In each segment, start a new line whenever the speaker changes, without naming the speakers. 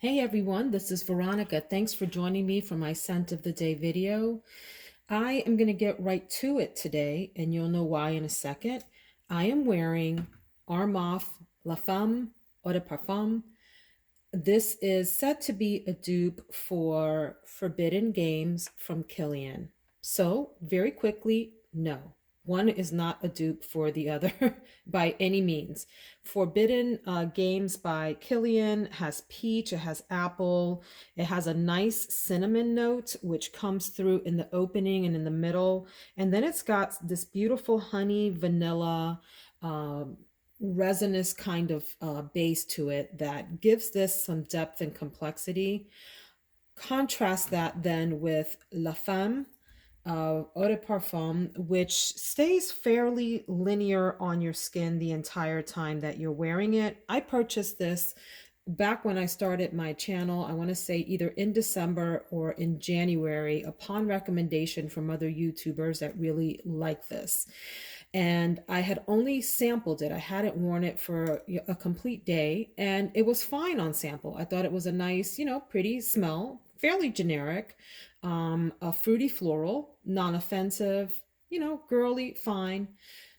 Hey everyone, this is Veronica. Thanks for joining me for my scent of the day video. I am going to get right to it today, and you'll know why in a second. I am wearing Armaf La Femme Eau de Parfum. This is said to be a dupe for Forbidden Games from Killian. So, very quickly, no. One is not a dupe for the other by any means. Forbidden Games by Killian has peach, it has apple, it has a nice cinnamon note, which comes through in the opening and in the middle. And then it's got this beautiful honey, vanilla, um, resinous kind of base to it that gives this some depth and complexity. Contrast that then with La Femme Eau de Parfum, which stays fairly linear on your skin the entire time that you're wearing it. I purchased this back when I started my channel, I want to say either in December or in January, upon recommendation from other YouTubers that really like this. And I had only sampled it. I hadn't worn it for a complete day, and it was fine on sample. I thought it was a nice, pretty smell, fairly generic, a fruity floral, non-offensive, girly, fine.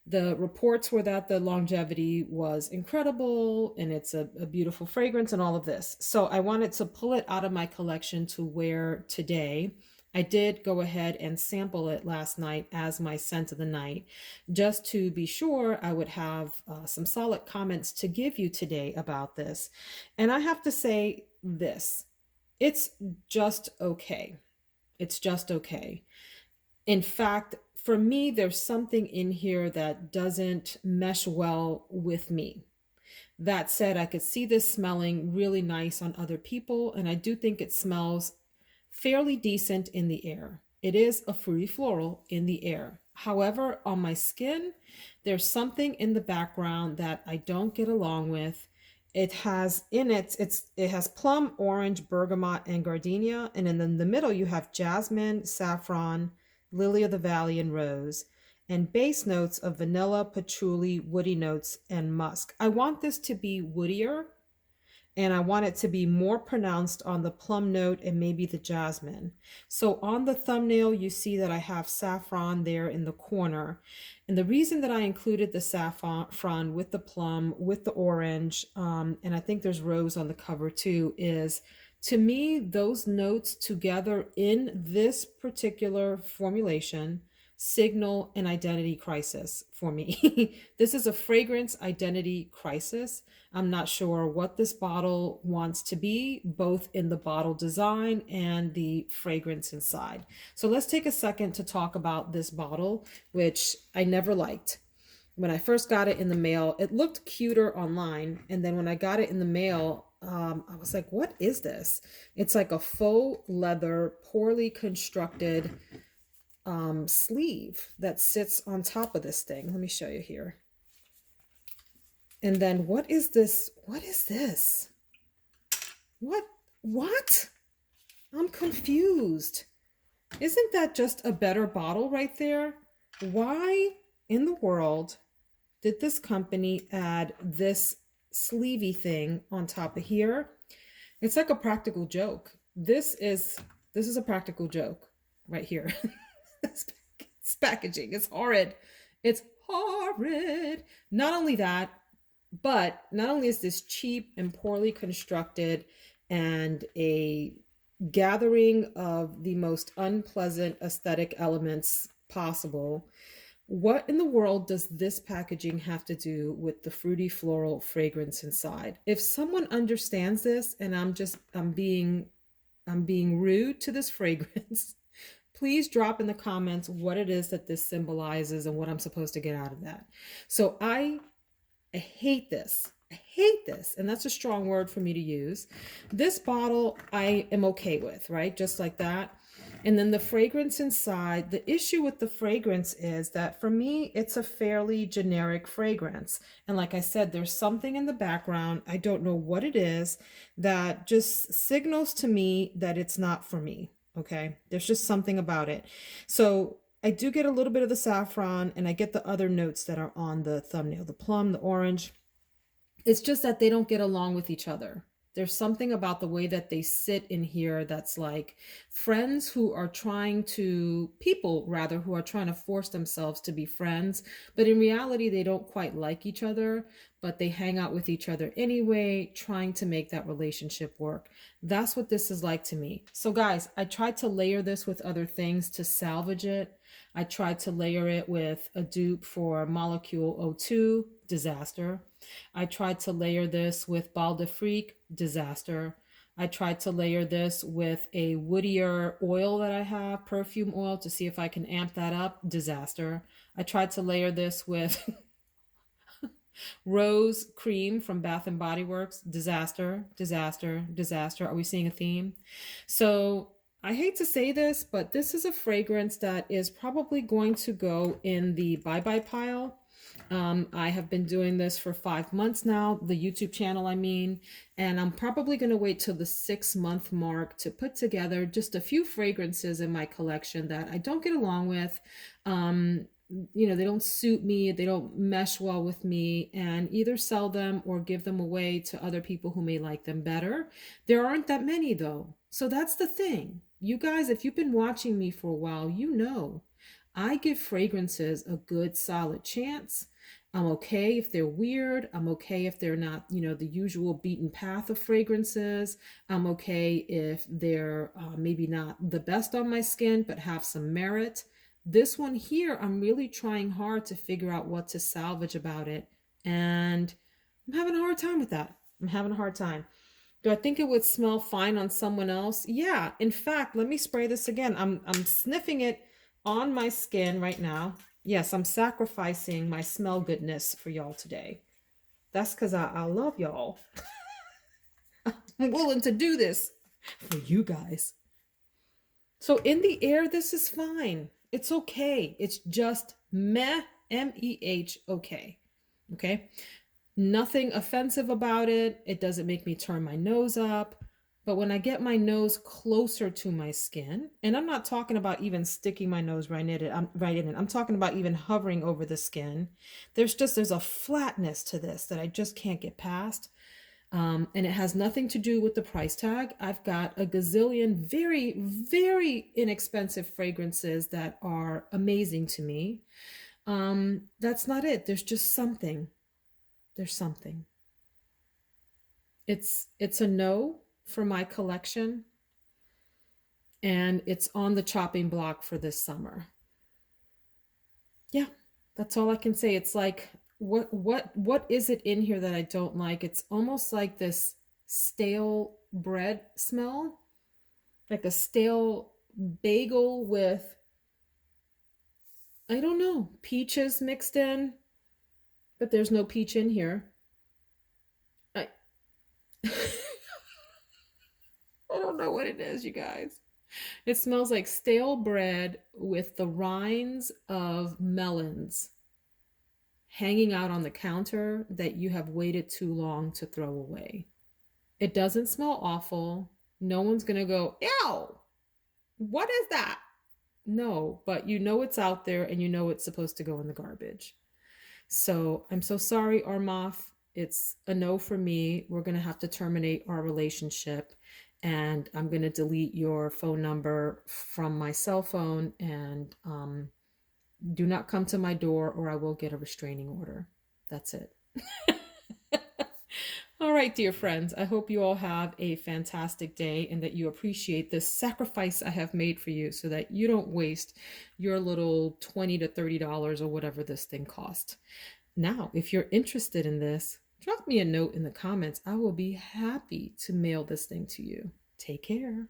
The reports were that the longevity was incredible and it's a beautiful fragrance and all of this. So I wanted to pull it out of my collection to wear today. I did go ahead and sample it last night as my scent of the night, just to be sure I would have some solid comments to give you today about this. And I have to say this, it's just okay. It's just okay. In fact, for me, there's something in here that doesn't mesh well with me. That said, I could see this smelling really nice on other people, and I do think it smells fairly decent in the air. It is a fruity floral in the air. However, on my skin, there's something in the background that I don't get along with. It has in it has plum, orange, bergamot, and gardenia, and in the middle you have jasmine, saffron, lily of the valley, and rose, and base notes of vanilla, patchouli, woody notes, and musk. I want this to be woodier, and I want it to be more pronounced on the plum note and maybe the jasmine. So on the thumbnail, you see that I have saffron there in the corner. And the reason that I included the saffron with the plum, with the orange, and I think there's rose on the cover too, is to me, those notes together in this particular formulation signal an identity crisis for me. This is a fragrance identity crisis. I'm not sure what this bottle wants to be, both in the bottle design and the fragrance inside. So let's take a second to talk about this bottle, which I never liked. When I first got it in the mail, it looked cuter online. And then when I got it in the mail, I was like, what is this? It's like a faux leather, poorly constructed sleeve that sits on top of this thing. Let me show you here. And then what is this? What is this? What? I'm confused. Isn't that just a better bottle right there? Why in the world did this company add this sleevey thing on top of here? It's like a practical joke. This is a practical joke right here. It's packaging. It's horrid. It's horrid. Not only that, but not only is this cheap and poorly constructed and a gathering of the most unpleasant aesthetic elements possible, what in the world does this packaging have to do with the fruity floral fragrance inside? If someone understands this, and I'm being rude to this fragrance, please drop in the comments what it is that this symbolizes and what I'm supposed to get out of that. So I hate this. I hate this. And that's a strong word for me to use. This bottle I am okay with, right? Just like that. And then the fragrance inside, the issue with the fragrance is that for me, it's a fairly generic fragrance. And like I said, there's something in the background, I don't know what it is, that just signals to me that it's not for me. Okay, there's just something about it. So I do get a little bit of the saffron, and I get the other notes that are on the thumbnail, the plum, the orange. It's just that they don't get along with each other. There's something about the way that they sit in here that's like friends who are trying to, people rather, who are trying to force themselves to be friends, but in reality, they don't quite like each other, but they hang out with each other anyway, trying to make that relationship work. That's what this is like to me. So, guys, I tried to layer this with other things to salvage it. I tried to layer it with a dupe for Molecule O2, disaster. I tried to layer this with Bal de Freak, disaster. I tried to layer this with a woodier oil that I have, perfume oil, to see if I can amp that up, disaster. I tried to layer this with rose cream from Bath and Body Works, disaster, disaster, disaster. Are we seeing a theme? So I hate to say this, but this is a fragrance that is probably going to go in the bye-bye pile. I have been doing this for 5 months now, the YouTube channel, I mean, and I'm probably going to wait till the 6-month mark to put together just a few fragrances in my collection that I don't get along with. They don't suit me, they don't mesh well with me, and either sell them or give them away to other people who may like them better. There aren't that many though. So that's the thing. You guys, if you've been watching me for a while, you know I give fragrances a good solid chance. I'm okay if they're weird. I'm okay if they're not, the usual beaten path of fragrances. I'm okay if they're maybe not the best on my skin, but have some merit. This one here, I'm really trying hard to figure out what to salvage about it. And I'm having a hard time with that. I'm having a hard time. Do I think it would smell fine on someone else? Yeah. In fact, let me spray this again. I'm sniffing it on my skin right now. Yes, I'm sacrificing my smell goodness for y'all today. That's because I love y'all. I'm willing to do this for you guys. So in the air, this is fine. It's okay. It's just meh, M-E-H, okay. Okay? Nothing offensive about it. It doesn't make me turn my nose up. But when I get my nose closer to my skin, and I'm not talking about even sticking my nose right in it, I'm talking about even hovering over the skin. There's a flatness to this that I just can't get past. And it has nothing to do with the price tag. I've got a gazillion very, very inexpensive fragrances that are amazing to me. That's not it. There's just something. There's something. It's a no for my collection, and it's on the chopping block for this summer. Yeah, that's all I can say. It's like, what is it in here that I don't like? It's almost like this stale bread smell, like a stale bagel with, I don't know, peaches mixed in, but there's no peach in here. I I don't know what it is, you guys. It smells like stale bread with the rinds of melons hanging out on the counter that you have waited too long to throw away. It doesn't smell awful. No one's going to go, ew, what is that? No, but you know it's out there and you know it's supposed to go in the garbage. So I'm so sorry, Armaf. It's a no for me. We're going to have to terminate our relationship, and I'm going to delete your phone number from my cell phone, and do not come to my door or I will get a restraining order. That's it. All right, dear friends, I hope you all have a fantastic day and that you appreciate the sacrifice I have made for you so that you don't waste your little $20 to $30 or whatever this thing cost. Now, if you're interested in this, drop me a note in the comments. I will be happy to mail this thing to you. Take care.